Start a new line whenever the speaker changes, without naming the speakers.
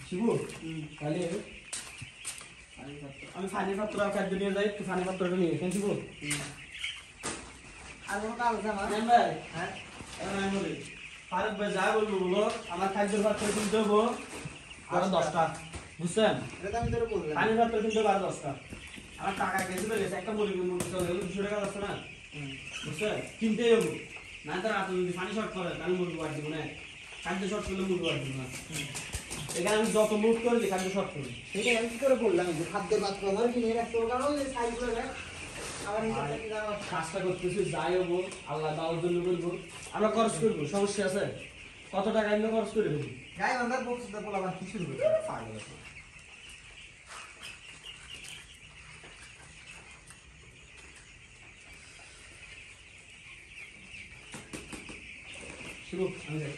শিবু তাহলে আমি ফানি পাত্র খাদ্য নিয়ে যাই, একটু ফানি পাত্রটা নিয়ে কেন শিবু
আর কোনো কাজ আছে আমার?
ভাই
হ্যাঁ
আমি বলি ফারুক ভাই যা বলবো বলো, আমার খাদ্যের পাত্র কিনতে হবো আরো 10টা, বুঝছেন?
এটা তো আমি তোরে বললাম।
পানির পাত্র কিনতে হবে আরো 10টা। আমার টাকা গেছে তো গেছে, একটা মুরগি চলে গেল 200 টাকা যাচ্ছে না, বুঝছেন? কিনতেই হবো, না তো আপনি যদি পানি শর্ট করে তাহলে মুরগি বাড় দিব না, খাদ্য শর্ট করলে মুরগি বাড় দিব না। এখানে আমি যত মুভ করে দিই খাদ্য শর্ট করি।
সেটাই আমি কি করে বললাম যে খাদ্যের পাত্র আমার কিনে রাখতে হবে, কারণ ওই যে সাইজগুলো দেখ আমার হিসাবটা কি জানো?
কাজটা করতেছি যাই হবো আল্লাহ দাওয়ার জন্য করবো, আমরা খরচ করবো, সমস্যা আছে? কত টাকা এমনি খরচ করে দেবো।
গাই বান্ধার বক্সটা বলাবার কি শুরু করছে? পাগল আছে।
শুরু আমি যাই।